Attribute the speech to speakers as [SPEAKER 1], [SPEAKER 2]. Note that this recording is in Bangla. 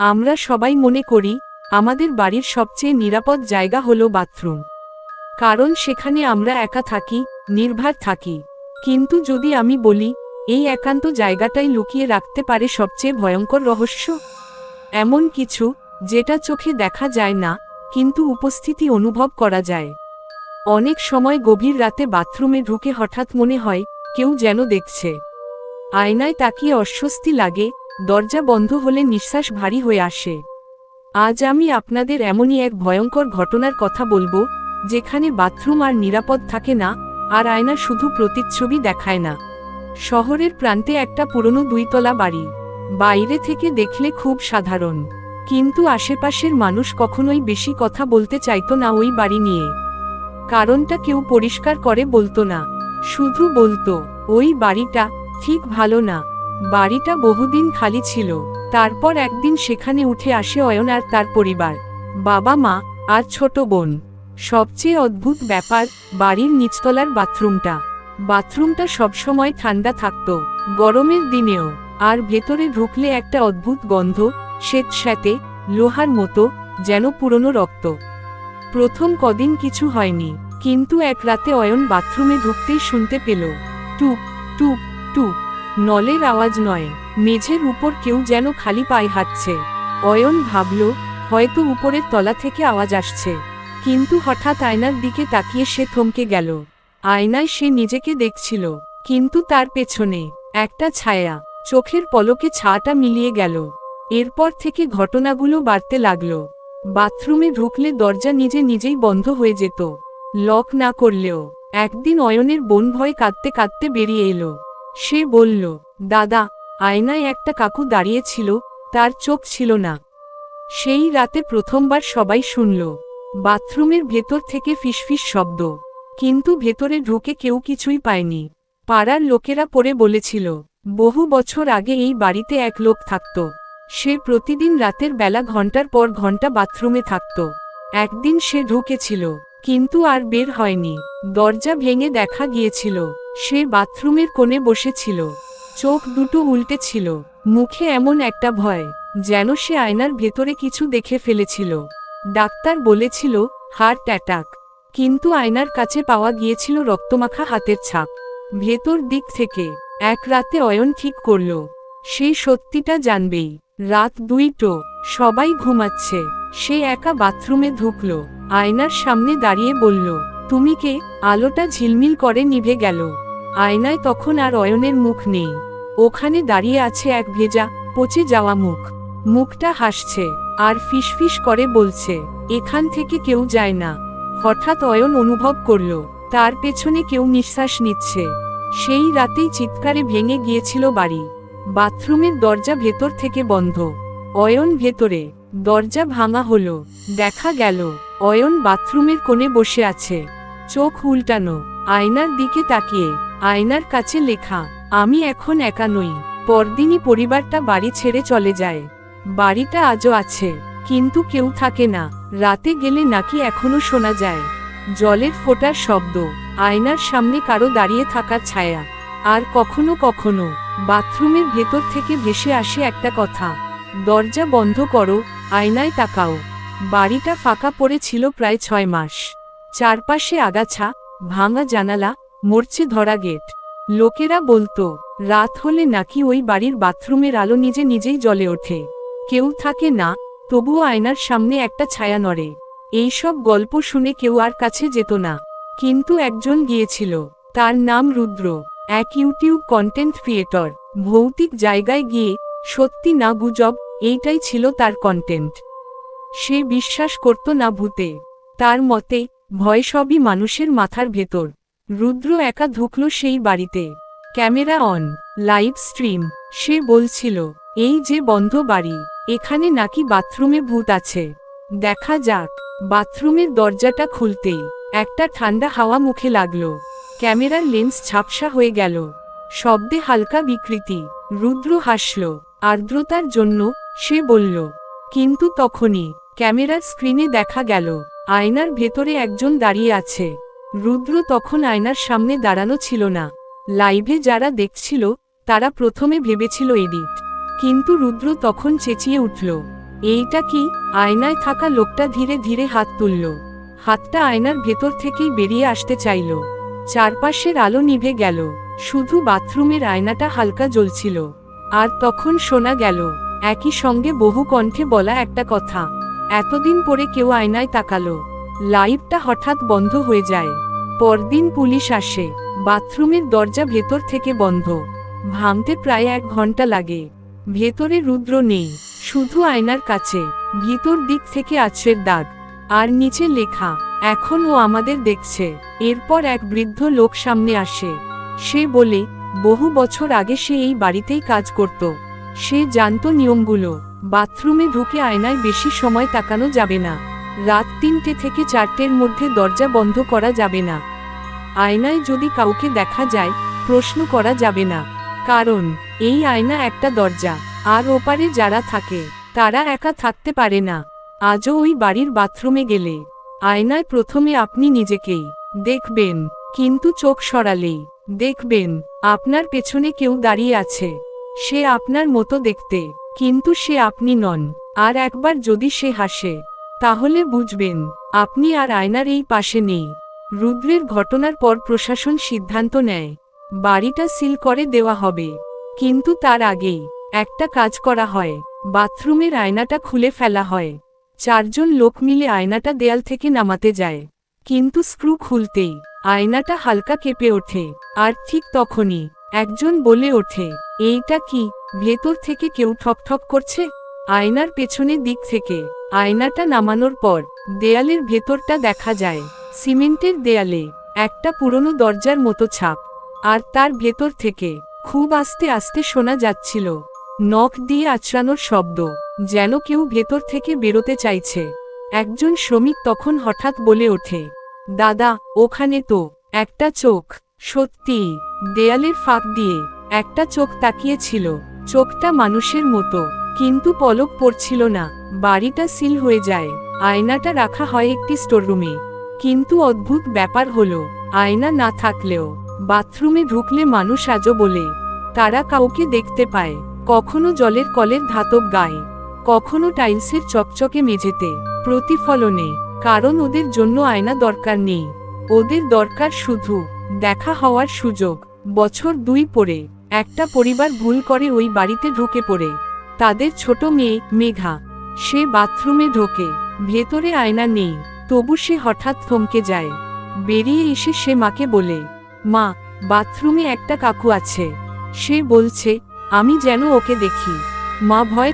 [SPEAKER 1] আমরা সবাই মনে করি আমাদের বাড়ির সবচেয়ে নিরাপদ জায়গা হলো বাথরুম, কারণ সেখানে আমরা একা থাকি, নির্ভর থাকি। কিন্তু যদি আমি বলি এই একান্ত জায়গাটাই লুকিয়ে রাখতে পারে সবচেয়ে ভয়ঙ্কর রহস্য, এমন কিছু যেটা চোখে দেখা যায় না কিন্তু উপস্থিতি অনুভব করা যায়। অনেক সময় গভীর রাতে বাথরুমে ঢুকে হঠাৎ মনে হয় কেউ যেন দেখছে। আয়নায় তাকিয়ে অস্বস্তি লাগে, দরজা বন্ধ হলে নিঃশ্বাস ভারী হয়ে আসে। আজ আমি আপনাদের এমনই এক ভয়ঙ্কর ঘটনার কথা বলবো, যেখানে বাথরুম আর নিরাপদ থাকে না, আর আয়না শুধু প্রতিচ্ছবি দেখায় না। শহরের প্রান্তে একটা পুরনো দুইতলা বাড়ি। বাইরে থেকে দেখলে খুব সাধারণ, কিন্তু আশেপাশের মানুষ কখনোই বেশি কথা বলতে চাইতো না ওই বাড়ি নিয়ে। কারণটা কেউ পরিষ্কার করে বলতো না, শুধু বলতো ওই বাড়িটা ঠিক ভালো না। বাড়িটা বহুদিন খালি ছিল। তারপর একদিন সেখানে উঠে আসে অয়ন আর তার পরিবার, বাবা মা আর ছোট বোন। সবচেয়ে অদ্ভুত ব্যাপার, বাড়ির নিচতলার বাথরুমটা সবসময় ঠান্ডা থাকতো, গরমের দিনেও। আর ভেতরে ঢুকলে একটা অদ্ভুত গন্ধ, স্যাঁতস্যাঁতে, লোহার মতো, যেন পুরনো রক্ত। প্রথম কদিন কিছু হয়নি, কিন্তু এক রাতে অয়ন বাথরুমে ঢুকতেই শুনতে পেল টুপ টুপ টুপ। নলের আওয়াজ নয়, মেঝের উপর কেউ যেন খালি পায়ে হাঁটছে। অয়ন ভাবল হয়তো উপরের তলা থেকে আওয়াজ আসছে, কিন্তু হঠাৎ আয়নার দিকে তাকিয়ে সে থমকে গেল। আয়নায় সে নিজেকে দেখছিল, কিন্তু তার পেছনে একটা ছায়া। চোখের পলকে ছায়াটা মিলিয়ে গেল। এরপর থেকে ঘটনাগুলো বাড়তে লাগলো। বাথরুমে ঢুকলে দরজা নিজে নিজেই বন্ধ হয়ে যেত, লক না করলেও। একদিন অয়নের বোন ভয়ে কাঁদতে কাঁদতে বেরিয়ে এলো। সে বলল, দাদা, আয়নায় একটা কাকু দাঁড়িয়ে ছিল, তার চোখ ছিল না। সেই রাতে প্রথমবার সবাই শুনল বাথরুমের ভেতর থেকে ফিসফিস শব্দ, কিন্তু ভেতরে ঢুকে কেউ কিছুই পায়নি। পাড়ার লোকেরা পরে বলেছিল বহু বছর আগে এই বাড়িতে এক লোক থাকত। সে প্রতিদিন রাতের বেলা ঘন্টার পর ঘন্টা বাথরুমে থাকত। একদিন সে ঢুকেছিল, কিন্তু আর বের হয়নি। দরজা ভেঙে দেখা গিয়েছিল সে বাথরুমের কোণে বসেছিল, চোখ দুটো উল্টে ছিল, মুখে এমন একটা ভয় যেন সে আয়নার ভেতরে কিছু দেখে ফেলেছিল। ডাক্তার বলেছিল হার্ট অ্যাটাক, কিন্তু আয়নার কাছে পাওয়া গিয়েছিল রক্তমাখা হাতের ছাপ। ভেতর দিক থেকে এক রাতে অয়ন ঠিক করল সে সত্যিটা জানবেই। রাত 2টো, সবাই ঘুমাচ্ছে। সে একা বাথরুমে ঢুকল, আয়নার সামনে দাঁড়িয়ে বলল, তুমি কে? আলোটা ঝিলমিল করে নিভে গেল। আয়নায় তখন আর অয়নের মুখ নেই। ওখানে দাঁড়িয়ে আছে এক ভেজা, পচে যাওয়া মুখ। মুখটা হাসছে আর ফিসফিস করে বলছে, এখান থেকে কেউ যায় না। হঠাৎ অয়ন অনুভব করল তার পেছনে কেউ নিঃশ্বাস নিচ্ছে। সেই রাতেই চিৎকারে ভেঙে গিয়েছিল বাড়ি। বাথরুমের দরজা ভেতর থেকে বন্ধ। অয়ন ভেতরে, দরজা ভাঙা হলো। দেখা গেল অয়ন বাথরুমের কোণে বসে আছে, চোখ উল্টানো, আয়নার দিকে তাকিয়ে। আয়নার কাছে লেখা, আমি এখন একা নই। পরদিনই পরিবারটা বাড়ি ছেড়ে চলে যায়। বাড়িটা আজও আছে, কিন্তু কেউ থাকে না। রাতে গেলে নাকি এখনো শোনা যায় জলের ফোঁটার শব্দ, আয়নার সামনে কারো দাঁড়িয়ে থাকার ছায়া। আর কখনো কখনো বাথরুমের ভেতর থেকে ভেসে আসে একটা কথা, দরজা বন্ধ করো, আয়নায় তাকাও। বাড়িটা ফাঁকা পড়ে ছিল প্রায় 6 মাস। চারপাশে আগাছা, ভাঙা জানালা, মরচে ধরা গেট। লোকেরা বলতো রাত হলে নাকি ওই বাড়ির বাথরুমের আলো নিজে নিজেই জ্বলে ওঠে। কেউ থাকে না, তবুও আয়নার সামনে একটা ছায়া নড়ে। এইসব গল্প শুনে কেউ আর কাছে যেত না, কিন্তু একজন গিয়েছিল। তার নাম রুদ্র, এক ইউটিউব কন্টেন্ট ক্রিয়েটর। ভৌতিক জায়গায় গিয়ে সত্যি না গুজব, এইটাই ছিল তার কন্টেন্ট। সে বিশ্বাস করত না ভূতে। তার মতে ভয় সবই মানুষের মাথার ভেতর। রুদ্র একা ঢুকল সেই বাড়িতে, ক্যামেরা অন, লাইভ স্ট্রিম। সে বলছিল, এই যে বন্ধ বাড়ি, এখানে নাকি বাথরুমে ভূত আছে, দেখা যাক। বাথরুমের দরজাটা খুলতেই একটা ঠান্ডা হাওয়া মুখে লাগলো। ক্যামেরার লেন্স ঝাপসা হয়ে গেল, শব্দে হালকা বিকৃতি। রুদ্র হাসল আর্দ্রতার জন্য। সে বলল, কিন্তু তখনই ক্যামেরার স্ক্রিনে দেখা গেল আয়নার ভেতরে একজন দাঁড়িয়ে আছে। রুদ্র তখন আয়নার সামনে দাঁড়ানো ছিল না। লাইভে যারা দেখছিল তারা প্রথমে ভেবেছিল এডিট, কিন্তু রুদ্র তখন চেঁচিয়ে উঠল, এইটা কি? আয়নায় থাকা লোকটা ধীরে ধীরে হাত তুলল। হাতটা আয়নার ভেতর থেকেই বেরিয়ে আসতে চাইল। চারপাশের আলো নিভে গেল, শুধু বাথরুমের আয়নাটা হালকা জ্বলছিল। আর তখন শোনা গেল একই সঙ্গে বহু কণ্ঠে বলা একটা কথা, এতদিন পরে কেউ আয়নায় তাকালো। লাইটটা হঠাৎ বন্ধ হয়ে যায়। পরদিন পুলিশ আসে। বাথরুমের দরজা ভেতর থেকে বন্ধ। ভাঙতে প্রায় 1 ঘন্টা লাগে। ভেতরে রুদ্র নেই, শুধু আয়নার কাছে ভিতর দিক থেকে আছড়ের দাগ, আর নিচে লেখা, এখন ও আমাদের দেখছে। এরপর এক বৃদ্ধ লোক সামনে আসে। সে বলে, বহু বছর আগে সে এই বাড়িতেই কাজ করত। সে জানতো নিয়মগুলো। বাথরুমে ঢুকে আয়নায় বেশি সময় তাকানো যাবে না। রাত 3টে থেকে 4টের মধ্যে দরজা বন্ধ করা যাবে না। আয়নায় যদি কাউকে দেখা যায়, প্রশ্ন করা যাবে না। কারণ এই আয়না একটা দরজা, আর ওপারে যারা থাকে তারা একা থাকতে পারে না। আজও ওই বাড়ির বাথরুমে গেলে আয়নায় প্রথমে আপনি নিজেকেই দেখবেন, কিন্তু চোখ সরালেই দেখবেন আপনার পেছনে কেউ দাঁড়িয়ে আছে। সে আপনার মতো দেখতে, কিন্তু সে আপনি নন। আর একবার যদি সে হাসে, তাহলে বুঝবেন আপনি আর আয়নার এই পাশে নেই। রুদ্রের ঘটনার পর প্রশাসন সিদ্ধান্ত নেয় বাড়িটা সিল করে দেওয়া হবে। কিন্তু তার আগেই একটা কাজ করা হয়, বাথরুমের আয়নাটা খুলে ফেলা হয়। 4 জন লোক মিলে আয়নাটা দেয়াল থেকে নামাতে যায়। কিন্তু স্ক্রু খুলতেই আয়নাটা হালকা কেঁপে ওঠে। আর ঠিক তখনই একজন বলে ওঠে, এইটা কি? ভেতর থেকে কেউ ঠকঠক করছে। আয়নার পেছনের দিক থেকে আয়নাটা নামানোর পর দেয়ালের ভেতরটা দেখা যায়। সিমেন্টের দেয়ালে একটা পুরনো দরজার মতো ছাপ। আর তার ভেতর থেকে খুব আস্তে আস্তে শোনা যাচ্ছিল নখ দিয়ে আঁচড়ানোর শব্দ, যেন কেউ ভেতর থেকে বেরোতে চাইছে। একজন শ্রমিক তখন হঠাৎ বলে ওঠে, দাদা, ওখানে তো একটা চোখ। সত্যি, দেয়ালের ফাঁক দিয়ে একটা চোখ তাকিয়েছিল। চোখটা মানুষের মতো, কিন্তু পলক পড়ছিল না। বাড়িটা সিল হয়ে যায়। আয়নাটা রাখা হয় একটি স্টোররুমে। কিন্তু অদ্ভুত ব্যাপার হলো, আয়না না থাকলেও বাথরুমে ঢুকলে মানুষ আজও বলে তারা কাউকে দেখতে পায়। কখনো জলের কলের ধাতব গায়ে, কখনো টাইলসের চকচকে মেঝেতে প্রতিফলনে। কারণ ওদের জন্য আয়না দরকার নেই, ওদের দরকার শুধু দেখা হওয়ার সুযোগ। বছর 2 পরে একটা পরিবার ভুল করে ওই বাড়িতে ঢুকে পড়ে। তাদের ছোট মেয়ে মেঘা, সে বাথরুমে ঢোকে। ভেতরে আয়না নেই, তবু সে হঠাৎ থমকে যায়। বেরিয়ে এসে সে মাকে বলে, মা, বাথরুমে একটা কাকু আছে। সে বলছে, আমি যেন ওকে দেখি। মা ভয়